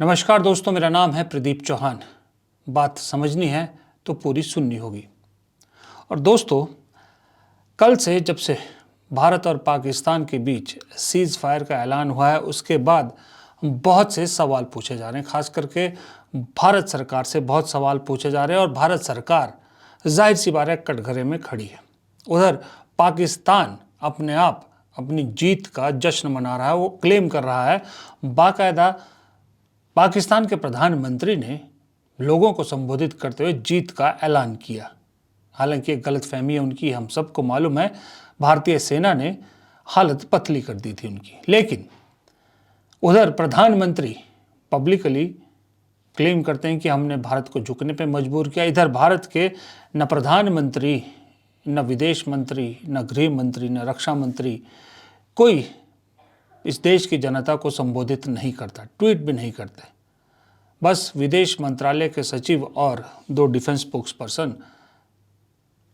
नमस्कार दोस्तों, मेरा नाम है प्रदीप चौहान। बात समझनी है तो पूरी सुननी होगी। और दोस्तों, कल से जब से भारत और पाकिस्तान के बीच सीज़ फायर का ऐलान हुआ है, उसके बाद बहुत से सवाल पूछे जा रहे हैं। खास करके भारत सरकार से बहुत सवाल पूछे जा रहे हैं और भारत सरकार जाहिर सी बात है कटघरे में खड़ी है। उधर पाकिस्तान अपने आप अपनी जीत का जश्न मना रहा है, वो क्लेम कर रहा है। बाकायदा पाकिस्तान के प्रधानमंत्री ने लोगों को संबोधित करते हुए जीत का ऐलान किया। हालांकि एक गलतफहमी है उनकी, हम सबको मालूम है। भारतीय सेना ने हालत पतली कर दी थी उनकी। लेकिन उधर प्रधानमंत्री पब्लिकली क्लेम करते हैं कि हमने भारत को झुकने पे मजबूर किया। इधर भारत के न प्रधानमंत्री, न विदेश मंत्री, न गृह मंत्री, न रक्षा मंत्री, कोई इस देश की जनता को संबोधित नहीं करता, ट्वीट भी नहीं करते। बस विदेश मंत्रालय के सचिव और 2 डिफेंस स्पोक्स पर्सन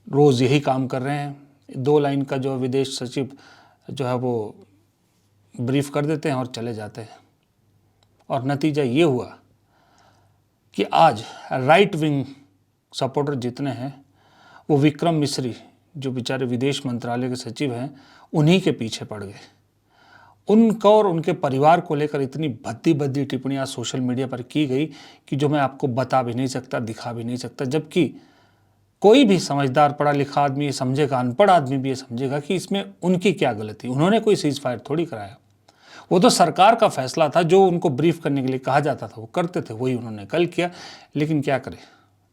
रोज़ यही काम कर रहे हैं। 2 लाइन का जो विदेश सचिव जो है वो ब्रीफ कर देते हैं और चले जाते हैं। और नतीजा ये हुआ कि आज राइट विंग सपोर्टर जितने हैं वो विक्रम मिस्री, जो बेचारे विदेश मंत्रालय के सचिव हैं, उन्हीं के पीछे पड़ गए। उनको और उनके परिवार को लेकर इतनी भद्दी भद्दी टिप्पणियाँ सोशल मीडिया पर की गई कि जो मैं आपको बता भी नहीं सकता, दिखा भी नहीं सकता। जबकि कोई भी समझदार पढ़ा लिखा आदमी ये समझेगा, अनपढ़ आदमी भी ये समझेगा कि इसमें उनकी क्या गलती। उन्होंने कोई सीज़ फायर थोड़ी कराया, वो तो सरकार का फैसला था। जो उनको ब्रीफ करने के लिए कहा जाता था वो करते थे, वही उन्होंने कल किया। लेकिन क्या करें,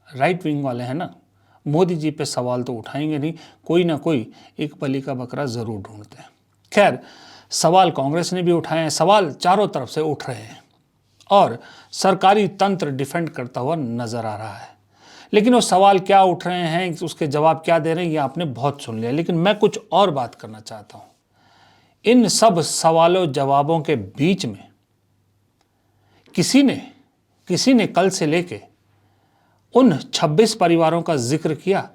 राइट विंग वाले हैं ना, मोदी जी पे सवाल तो उठाएंगे नहीं, कोई ना कोई एक बलि का बकरा ज़रूर ढूंढते हैं। खैर, सवाल कांग्रेस ने भी उठाए हैं, सवाल चारों तरफ से उठ रहे हैं और सरकारी तंत्र डिफेंड करता हुआ नजर आ रहा है। लेकिन वो सवाल क्या उठ रहे हैं, उसके जवाब क्या दे रहे हैं, ये आपने बहुत सुन लिया। लेकिन मैं कुछ और बात करना चाहता हूँ। इन सब सवालों जवाबों के बीच में किसी ने कल से लेके उन 26 परिवारों का जिक्र किया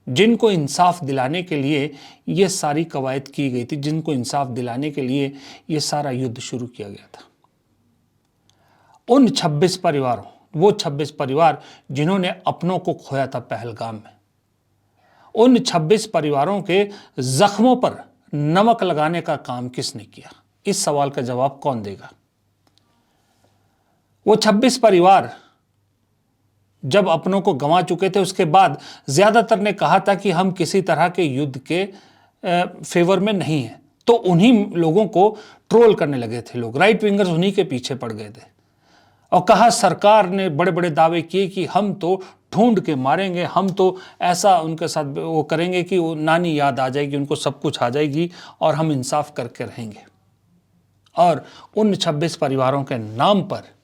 जिनको इंसाफ दिलाने के लिए ये सारी कवायद की गई थी, जिनको इंसाफ दिलाने के लिए ये सारा युद्ध शुरू किया गया था। उन 26 परिवारों, वो 26 परिवार जिन्होंने अपनों को खोया था पहलगाम में, उन 26 परिवारों के जख्मों पर नमक लगाने का काम किसने किया? इस सवाल का जवाब कौन देगा? वो 26 परिवार जब अपनों को गंवा चुके थे, उसके बाद ज्यादातर ने कहा था कि हम किसी तरह के युद्ध के फेवर में नहीं हैं। तो उन्हीं लोगों को ट्रोल करने लगे थे लोग, राइट विंगर्स उन्हीं के पीछे पड़ गए थे और कहा, सरकार ने बड़े बड़े दावे किए कि हम तो ढूंढ के मारेंगे, हम तो ऐसा उनके साथ वो करेंगे कि वो नानी याद आ जाएगी, उनको सब कुछ आ जाएगी और हम इंसाफ करके रहेंगे। और उन 26 परिवारों के नाम पर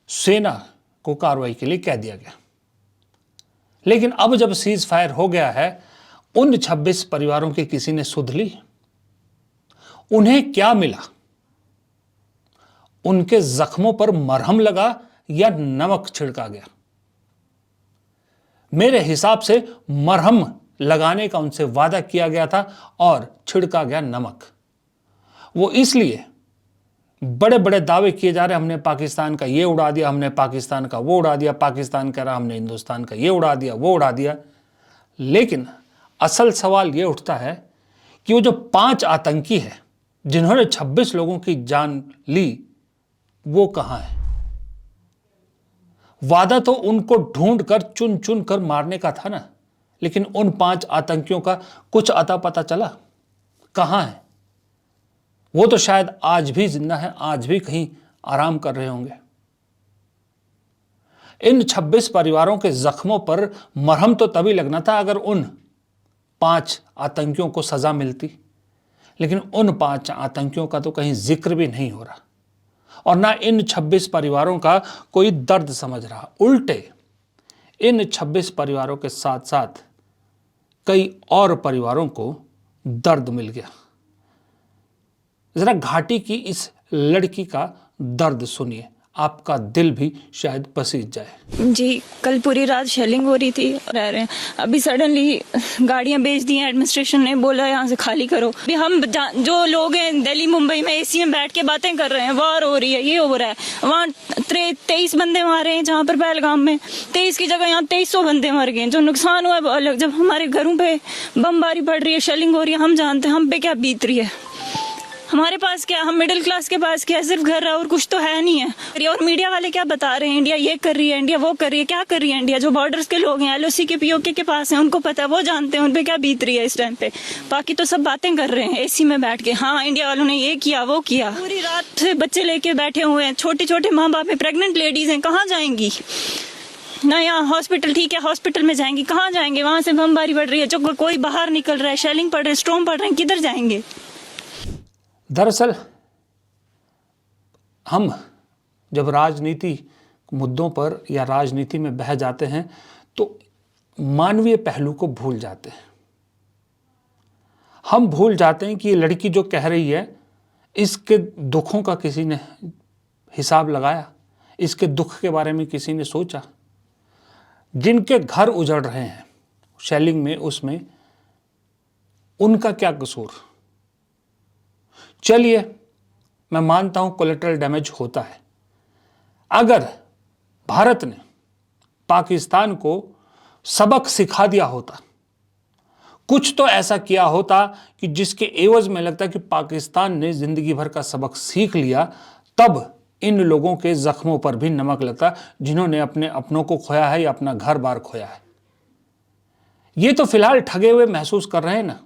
सेना को कार्रवाई के लिए कह दिया गया। लेकिन अब जब सीज फायर हो गया है, उन 26 परिवारों के किसी ने सुध ली? उन्हें क्या मिला? उनके जख्मों पर मरहम लगा या नमक छिड़का गया? मेरे हिसाब से मरहम लगाने का उनसे वादा किया गया था और छिड़का गया नमक। वो इसलिए बड़े बड़े दावे किए जा रहे, हमने पाकिस्तान का ये उड़ा दिया, हमने पाकिस्तान का वो उड़ा दिया, पाकिस्तान कह रहा हमने हिंदुस्तान का ये उड़ा दिया, वो उड़ा दिया। लेकिन असल सवाल ये उठता है कि वो जो 5 आतंकी है जिन्होंने 26 लोगों की जान ली, वो कहां है? वादा तो उनको ढूंढ कर चुन चुन कर मारने का था ना, लेकिन उन 5 आतंकियों का कुछ अता पता चला? कहां है? वो तो शायद आज भी जिंदा है, आज भी कहीं आराम कर रहे होंगे। इन 26 परिवारों के जख्मों पर मरहम तो तभी लगना था अगर उन 5 आतंकियों को सजा मिलती। लेकिन उन 5 आतंकियों का तो कहीं जिक्र भी नहीं हो रहा और ना इन 26 परिवारों का कोई दर्द समझ रहा। उल्टे इन 26 परिवारों के साथ साथ कई और परिवारों को दर्द मिल गया। जरा घाटी की इस लड़की का दर्द सुनिए, आपका दिल भी शायद पसीज जाए। जी, कल पूरी रात शेलिंग हो रही थी, रह रहे हैं। अभी सडनली गाड़ियां बेच दी हैं, एडमिनिस्ट्रेशन ने बोला यहाँ से खाली करो। अभी हम जो लोग हैं दिल्ली मुंबई में एसी में बैठ के बातें कर रहे हैं, वार हो रही है, ये हो रहा है। वहाँ 23 बंदे मारे हैं, जहाँ पर पहलगाम में 23 की जगह यहाँ 2300 बंदे मर गए। जो नुकसान हुआ है अलग। जब हमारे घरों पे बमबारी पड़ रही है, शेलिंग हो रही है, हम जानते हैं हम पे क्या बीत रही है। हमारे पास क्या, हम मिडिल क्लास के पास क्या, सिर्फ घर है और कुछ तो है नहीं है। और मीडिया वाले क्या बता रहे हैं, इंडिया ये कर रही है, इंडिया वो कर रही है। क्या कर रही है इंडिया? जो बॉर्डर्स के लोग हैं, एलओसी के पीओके के पास हैं, उनको पता है, वो जानते हैं उन पे क्या बीत रही है इस टाइम पे। बाकी तो सब बातें कर रहे हैं एसी में बैठ के, हाँ इंडिया वालों ने ये किया वो किया। पूरी रात बच्चे लेके बैठे हुए हैं, छोटे छोटे माँ बाप हैं, प्रेग्नेंट लेडीज हैं, कहाँ जाएंगी ना? यहाँ हॉस्पिटल ठीक है, हॉस्पिटल में जाएंगी, कहाँ जाएंगे? वहां से बमबारी पड़ रही है, जो कोई बाहर निकल रहा है, शेलिंग पड़ रही है, स्टॉर्म पड़ रहे हैं, किधर जाएंगे? दरअसल हम जब राजनीति मुद्दों पर या राजनीति में बह जाते हैं तो मानवीय पहलू को भूल जाते हैं। हम भूल जाते हैं कि ये लड़की जो कह रही है, इसके दुखों का किसी ने हिसाब लगाया? इसके दुख के बारे में किसी ने सोचा? जिनके घर उजड़ रहे हैं शेलिंग में, उसमें उनका क्या कसूर? चलिए, मैं मानता हूं कोलेटरल डैमेज होता है। अगर भारत ने पाकिस्तान को सबक सिखा दिया होता, कुछ तो ऐसा किया होता कि जिसके एवज में लगता है कि पाकिस्तान ने जिंदगी भर का सबक सीख लिया, तब इन लोगों के जख्मों पर भी नमक लगता जिन्होंने अपने अपनों को खोया है या अपना घर बार खोया है। ये तो फिलहाल ठगे हुए महसूस कर रहे हैं ना,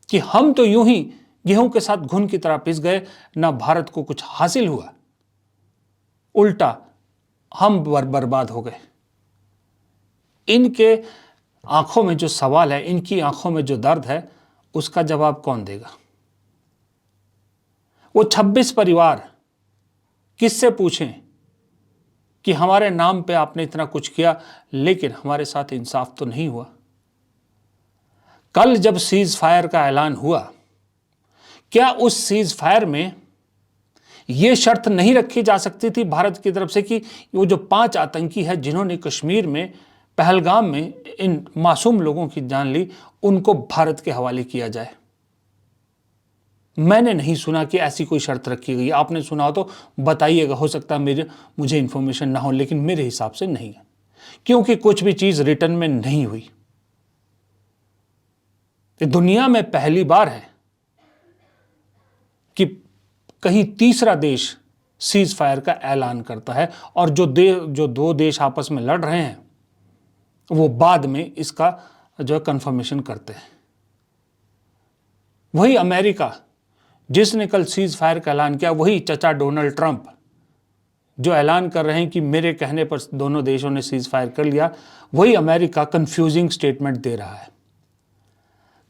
कि हम तो यूं ही गेहूं के साथ घुन की तरह पिस गए, ना भारत को कुछ हासिल हुआ, उल्टा हम बर्बाद हो गए। इनके आंखों में जो सवाल है, इनकी आंखों में जो दर्द है, उसका जवाब कौन देगा? वो 26 परिवार किससे पूछें कि हमारे नाम पे आपने इतना कुछ किया, लेकिन हमारे साथ इंसाफ तो नहीं हुआ। कल जब सीज फायर का ऐलान हुआ, क्या उस सीज फायर में यह शर्त नहीं रखी जा सकती थी भारत की तरफ से कि वो जो 5 आतंकी है जिन्होंने कश्मीर में पहलगाम में इन मासूम लोगों की जान ली, उनको भारत के हवाले किया जाए? मैंने नहीं सुना कि ऐसी कोई शर्त रखी गई। आपने सुना हो तो बताइएगा, हो सकता है मुझे इंफॉर्मेशन ना हो, लेकिन मेरे हिसाब से नहीं है, क्योंकि कुछ भी चीज रिटर्न में नहीं हुई। दुनिया में पहली बार है कि कहीं तीसरा देश सीज फायर का ऐलान करता है, और जो दो देश आपस में लड़ रहे हैं वो बाद में इसका जो है कंफर्मेशन करते हैं। वही अमेरिका जिसने कल सीज फायर का ऐलान किया, वही चचा डोनाल्ड ट्रंप जो ऐलान कर रहे हैं कि मेरे कहने पर दोनों देशों ने सीज फायर कर लिया, वही अमेरिका कंफ्यूजिंग स्टेटमेंट दे रहा है।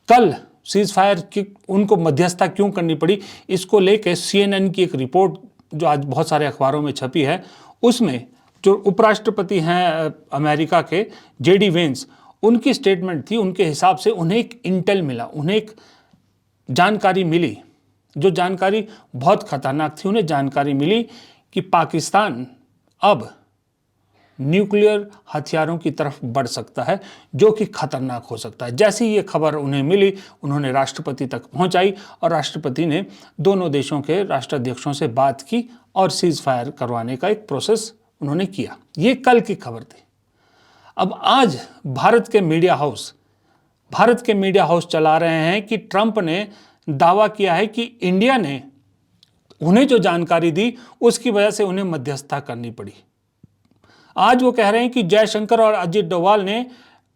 कल सीज फायर की उनको मध्यस्थता क्यों करनी पड़ी, इसको लेकर CNN की एक रिपोर्ट जो आज बहुत सारे अखबारों में छपी है, उसमें जो उपराष्ट्रपति हैं अमेरिका के JD वेंस, उनकी स्टेटमेंट थी। उनके हिसाब से उन्हें एक इंटेल मिला, उन्हें एक जानकारी मिली, जो जानकारी बहुत खतरनाक थी। उन्हें जानकारी मिली कि पाकिस्तान अब न्यूक्लियर हथियारों की तरफ बढ़ सकता है, जो कि खतरनाक हो सकता है। जैसी ये खबर उन्हें मिली, उन्होंने राष्ट्रपति तक पहुंचाई, और राष्ट्रपति ने दोनों देशों के राष्ट्राध्यक्षों से बात की और सीज फायर करवाने का एक प्रोसेस उन्होंने किया। ये कल की खबर थी। अब आज भारत के मीडिया हाउस चला रहे हैं कि ट्रंप ने दावा किया है कि इंडिया ने उन्हें जो जानकारी दी उसकी वजह से उन्हें मध्यस्थता करनी पड़ी। आज वो कह रहे हैं कि जयशंकर और अजित डोवाल ने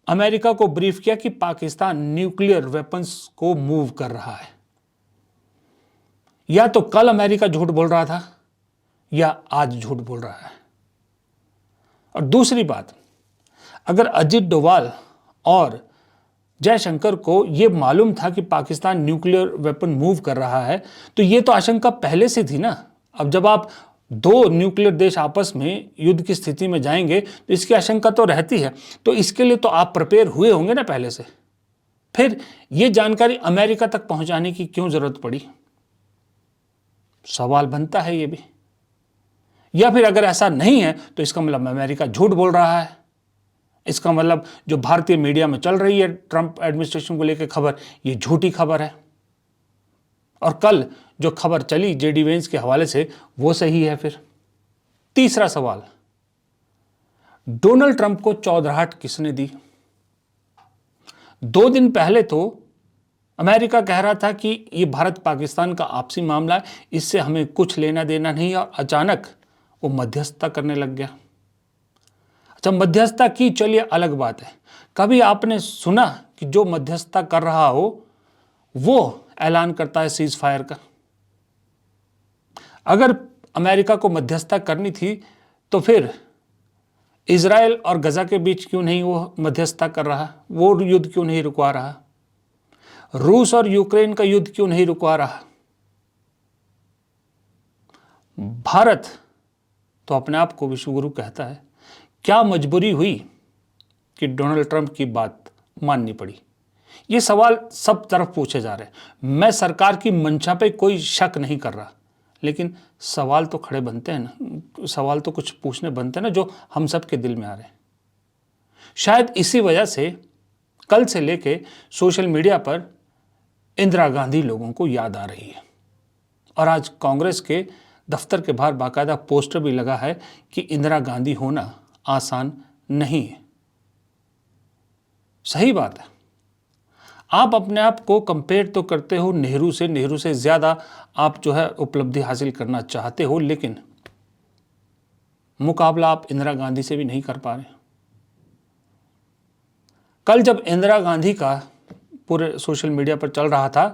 अमेरिका को ब्रीफ किया कि पाकिस्तान न्यूक्लियर वेपन्स को मूव कर रहा है। या तो कल अमेरिका झूठ बोल रहा था या आज झूठ बोल रहा है। और दूसरी बात, अगर अजित डोवाल और जयशंकर को यह मालूम था कि पाकिस्तान न्यूक्लियर वेपन मूव कर रहा है, तो ये तो आशंका पहले से थी ना। अब जब आप दो न्यूक्लियर देश आपस में युद्ध की स्थिति में जाएंगे तो इसकी आशंका तो रहती है, तो इसके लिए तो आप प्रिपेयर हुए होंगे ना पहले से। फिर यह जानकारी अमेरिका तक पहुंचाने की क्यों जरूरत पड़ी? सवाल बनता है ये भी। या फिर अगर ऐसा नहीं है तो इसका मतलब अमेरिका झूठ बोल रहा है। इसका मतलब जो भारतीय मीडिया में चल रही है ट्रंप एडमिनिस्ट्रेशन को लेकर खबर, ये झूठी खबर है। और कल जो खबर चली जेडी वेंस के हवाले से, वो सही है। फिर तीसरा सवाल, डोनाल्ड ट्रंप को चौधराहट किसने दी? 2 दिन पहले तो अमेरिका कह रहा था कि ये भारत पाकिस्तान का आपसी मामला है, इससे हमें कुछ लेना देना नहीं, और अचानक वो मध्यस्थता करने लग गया। अच्छा, मध्यस्थता की, चलिए अलग बात है। कभी आपने सुना कि जो मध्यस्थता कर रहा हो वो ऐलान करता है सीज फायर का? अगर अमेरिका को मध्यस्थता करनी थी तो फिर इजराइल और गजा के बीच क्यों नहीं वो मध्यस्थता कर रहा? वो युद्ध क्यों नहीं रुकवा रहा? रूस और यूक्रेन का युद्ध क्यों नहीं रुकवा रहा? भारत तो अपने आप को विश्वगुरु कहता है। क्या मजबूरी हुई कि डोनाल्ड ट्रंप की बात माननी पड़ी? ये सवाल सब तरफ पूछे जा रहे हैं। मैं सरकार की मंशा पे कोई शक नहीं कर रहा, लेकिन सवाल तो खड़े बनते हैं ना, सवाल तो कुछ पूछने बनते हैं ना, जो हम सब के दिल में आ रहे हैं। शायद इसी वजह से कल से लेके सोशल मीडिया पर इंदिरा गांधी लोगों को याद आ रही है, और आज कांग्रेस के दफ्तर के बाहर बाकायदा पोस्टर भी लगा है कि इंदिरा गांधी होना आसान नहीं है। सही बात है। आप अपने आप को कंपेयर तो करते हो नेहरू से ज़्यादा आप जो है उपलब्धि हासिल करना चाहते हो, लेकिन मुकाबला आप इंदिरा गांधी से भी नहीं कर पा रहे। कल जब इंदिरा गांधी का पूरे सोशल मीडिया पर चल रहा था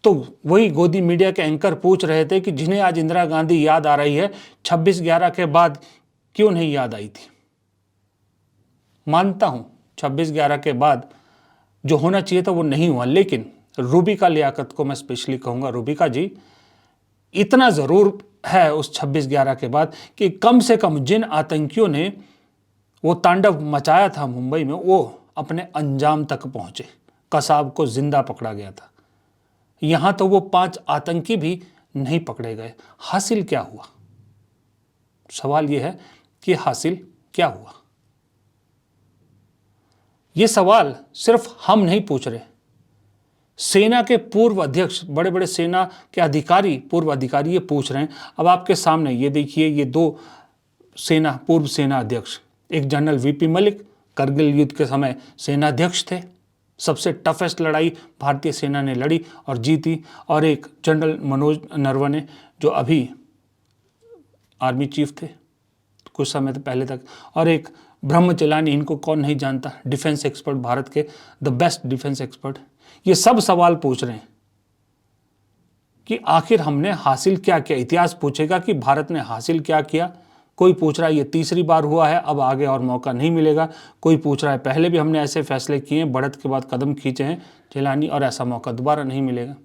तो वही गोदी मीडिया के एंकर पूछ रहे थे कि जिन्हें आज इंदिरा गांधी याद आ रही है, 26/11 के बाद क्यों नहीं याद आई थी? मानता हूं 26/11 के बाद जो होना चाहिए था वो नहीं हुआ, लेकिन रूबिका लियाकत को मैं स्पेशली कहूँगा, रूबिका जी, इतना ज़रूर है उस 26/11 के बाद कि कम से कम जिन आतंकियों ने वो तांडव मचाया था मुंबई में, वो अपने अंजाम तक पहुँचे। कसाब को जिंदा पकड़ा गया था। यहाँ तो वो 5 आतंकी भी नहीं पकड़े गए। हासिल क्या हुआ? सवाल ये है कि हासिल क्या हुआ? ये सवाल सिर्फ हम नहीं पूछ रहे, सेना के पूर्व अध्यक्ष, बड़े बड़े सेना के अधिकारी, पूर्व अधिकारी ये पूछ रहे हैं। अब आपके सामने ये देखिए, ये 2 पूर्व सेना अध्यक्ष, एक जनरल वीपी मलिक, करगिल युद्ध के समय सेना अध्यक्ष थे, सबसे टफेस्ट लड़ाई भारतीय सेना ने लड़ी और जीती, और एक जनरल मनोज नरवणे जो अभी आर्मी चीफ थे कुछ समय पहले तक, और एक ब्रह्मचलानी, इनको कौन नहीं जानता, डिफेंस एक्सपर्ट, भारत के द बेस्ट डिफेंस एक्सपर्ट। ये सब सवाल पूछ रहे हैं कि आखिर हमने हासिल क्या किया। इतिहास पूछेगा कि भारत ने हासिल क्या किया। कोई पूछ रहा है ये तीसरी बार हुआ है, अब आगे और मौका नहीं मिलेगा। कोई पूछ रहा है पहले भी हमने ऐसे फैसले किए हैं, बढ़त के बाद कदम खींचे हैं जिलानी, और ऐसा मौका दोबारा नहीं मिलेगा।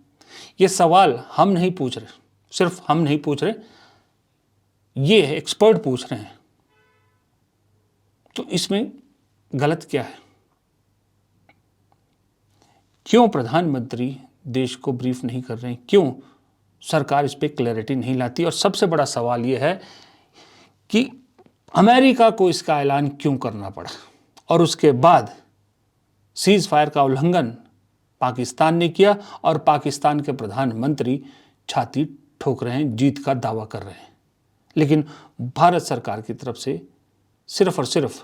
ये सवाल हम नहीं पूछ रहे, सिर्फ हम नहीं पूछ रहे, ये एक्सपर्ट पूछ रहे हैं। तो इसमें गलत क्या है? क्यों प्रधानमंत्री देश को ब्रीफ नहीं कर रहे हैं? क्यों सरकार इस पर क्लैरिटी नहीं लाती? और सबसे बड़ा सवाल यह है कि अमेरिका को इसका ऐलान क्यों करना पड़ा, और उसके बाद सीज फायर का उल्लंघन पाकिस्तान ने किया, और पाकिस्तान के प्रधानमंत्री छाती ठोक रहे हैं, जीत का दावा कर रहे हैं। लेकिन भारत सरकार की तरफ से सिर्फ और सिर्फ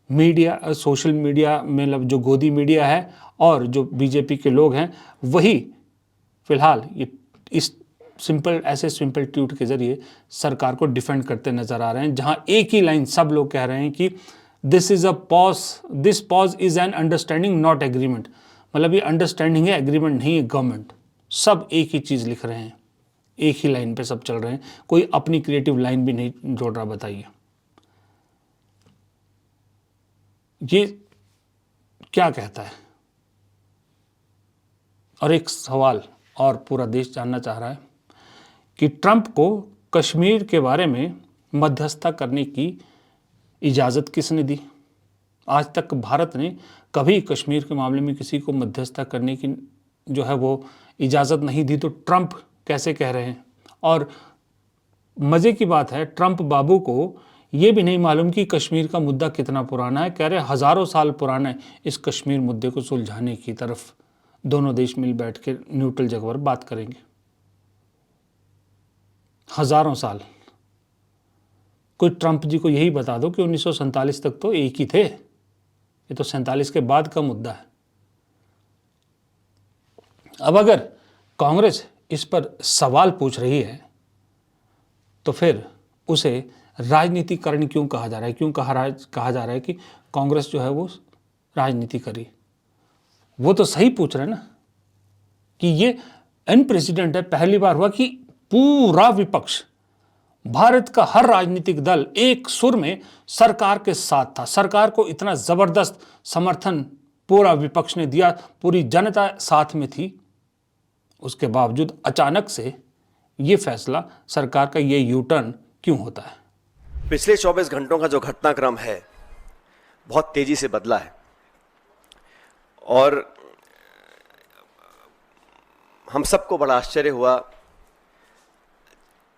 मीडिया, सोशल मीडिया में जो गोदी मीडिया है और जो बीजेपी के लोग हैं, वही फिलहाल ये इस ऐसे सिंपल ट्वीट के जरिए सरकार को डिफेंड करते नजर आ रहे हैं, जहां एक ही लाइन सब लोग कह रहे हैं कि this pause is an understanding not agreement. मतलब ये अंडरस्टैंडिंग है, एग्रीमेंट नहीं है गवर्नमेंट। सब एक ही चीज़ लिख रहे हैं, एक ही लाइन पे सब चल रहे हैं, कोई अपनी क्रिएटिव लाइन भी नहीं जोड़ रहा। बताइए ये क्या कहता है? और एक सवाल और पूरा देश जानना चाह रहा है कि ट्रंप को कश्मीर के बारे में मध्यस्थता करने की इजाज़त किसने दी? आज तक भारत ने कभी कश्मीर के मामले में किसी को मध्यस्थता करने की जो है वो इजाज़त नहीं दी, तो ट्रंप कैसे कह रहे हैं? और मज़े की बात है, ट्रंप बाबू को ये भी नहीं मालूम कि कश्मीर का मुद्दा कितना पुराना है। कह रहे हज़ारों साल पुराने इस कश्मीर मुद्दे को सुलझाने की तरफ दोनों देश मिल बैठ के न्यूट्रल जगह पर बात करेंगे। हज़ारों साल। कोई ट्रंप जी को यही बता दो कि 1947 तक तो एक ही थे, ये तो 47 के बाद का मुद्दा है। अब अगर कांग्रेस इस पर सवाल पूछ रही है तो फिर उसे राजनीतिकरण क्यों कहा जा रहा है? क्यों कहा जा रहा है कि कांग्रेस जो है वो राजनीति करी? वो तो सही पूछ रहे हैं ना कि ये अनप्रेसिडेंट है। पहली बार हुआ कि पूरा विपक्ष, भारत का हर राजनीतिक दल एक सुर में सरकार के साथ था। सरकार को इतना जबरदस्त समर्थन पूरा विपक्ष ने दिया, पूरी जनता साथ में थी। उसके बावजूद अचानक से ये फैसला, सरकार का ये यू टर्न क्यों होता है? पिछले 24 घंटों का जो घटनाक्रम है बहुत तेजी से बदला है और हम सबको बड़ा आश्चर्य हुआ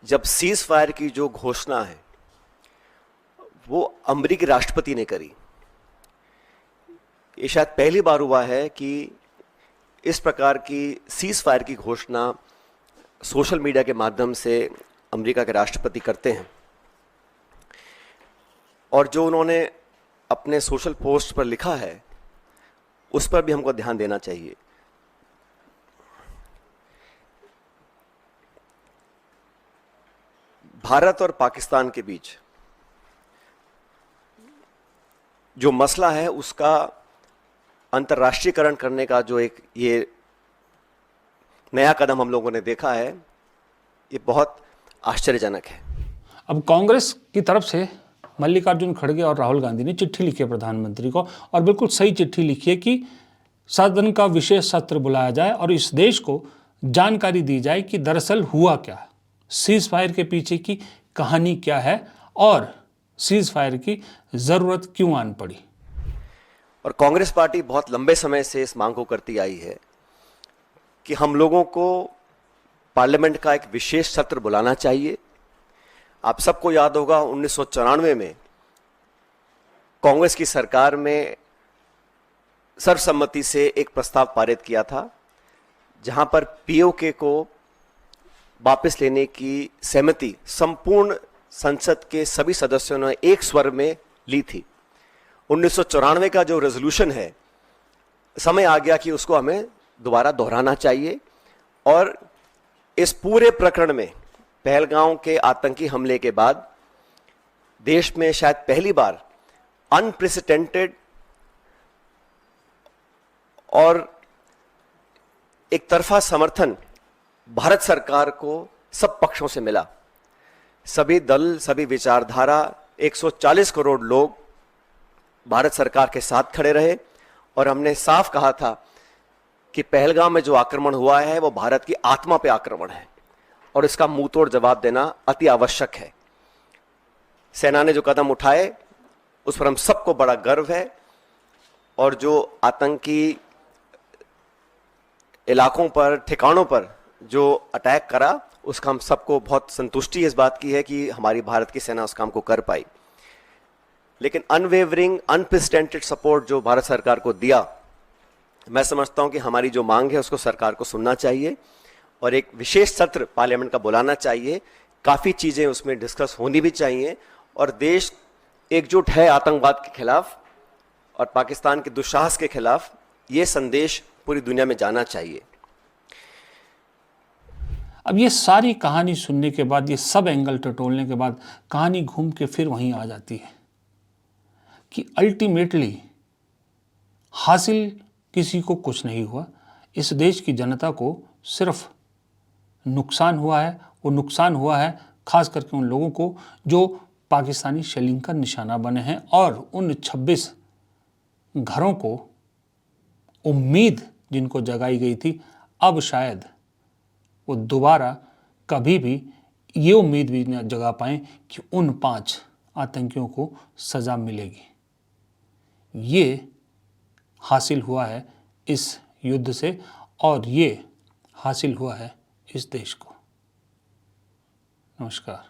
जब सीज फायर की जो घोषणा है वो अमेरिकी राष्ट्रपति ने करी। ये शायद पहली बार हुआ है कि इस प्रकार की सीज फायर की घोषणा सोशल मीडिया के माध्यम से अमेरिका के राष्ट्रपति करते हैं। और जो उन्होंने अपने सोशल पोस्ट पर लिखा है उस पर भी हमको ध्यान देना चाहिए। भारत और पाकिस्तान के बीच जो मसला है उसका अंतर्राष्ट्रीयकरण करने का जो एक ये नया कदम हम लोगों ने देखा है, ये बहुत आश्चर्यजनक है। अब कांग्रेस की तरफ से मल्लिकार्जुन खड़गे और राहुल गांधी ने चिट्ठी लिखी है प्रधानमंत्री को, और बिल्कुल सही चिट्ठी लिखी है कि सदन का विशेष सत्र बुलाया जाए और इस देश को जानकारी दी जाए कि दरअसल हुआ क्या, सीज फायर के पीछे की कहानी क्या है और सीज फायर की ज़रूरत क्यों आन पड़ी। और कांग्रेस पार्टी बहुत लंबे समय से इस मांग को करती आई है कि हम लोगों को पार्लियामेंट का एक विशेष सत्र बुलाना चाहिए। आप सबको याद होगा 1994 में कांग्रेस की सरकार में सर्वसम्मति से एक प्रस्ताव पारित किया था जहां पर पीओके को वापस लेने की सहमति संपूर्ण संसद के सभी सदस्यों ने एक स्वर में ली थी। 1994 का जो रेजोल्यूशन है, समय आ गया कि उसको हमें दोबारा दोहराना चाहिए। और इस पूरे प्रकरण में पहलगांव के आतंकी हमले के बाद देश में शायद पहली बार अनप्रेसिडेंटेड और एक तरफा समर्थन भारत सरकार को सब पक्षों से मिला। सभी दल, सभी विचारधारा, 140 करोड़ लोग भारत सरकार के साथ खड़े रहे और हमने साफ कहा था कि पहलगाम में जो आक्रमण हुआ है वो भारत की आत्मा पे आक्रमण है और इसका मुंह तोड़ जवाब देना अति आवश्यक है। सेना ने जो कदम उठाए उस पर हम सबको बड़ा गर्व है और जो आतंकी इलाकों पर, ठिकानों पर जो अटैक करा उसका हम सबको बहुत संतुष्टि इस बात की है कि हमारी भारत की सेना उस काम को कर पाई। लेकिन अनवेवरिंग, अनप्रेसिडेंटेड सपोर्ट जो भारत सरकार को दिया, मैं समझता हूं कि हमारी जो मांग है उसको सरकार को सुनना चाहिए और एक विशेष सत्र पार्लियामेंट का बुलाना चाहिए। काफ़ी चीज़ें उसमें डिस्कस होनी भी चाहिए और देश एकजुट है आतंकवाद के खिलाफ और पाकिस्तान के दुस्साहस के खिलाफ। ये संदेश पूरी दुनिया में जाना चाहिए। अब ये सारी कहानी सुनने के बाद, ये सब एंगल टटोलने के बाद कहानी घूम के फिर वहीं आ जाती है कि अल्टीमेटली हासिल किसी को कुछ नहीं हुआ। इस देश की जनता को सिर्फ नुकसान हुआ है। वो नुकसान हुआ है खास करके उन लोगों को जो पाकिस्तानी शेलिंग का निशाना बने हैं और उन 26 घरों को उम्मीद जिनको जगाई गई थी, अब शायद वो दोबारा कभी भी ये उम्मीद भी न जगा पाएं कि उन 5 आतंकियों को सज़ा मिलेगी। ये हासिल हुआ है इस युद्ध से और ये हासिल हुआ है इस देश को। नमस्कार।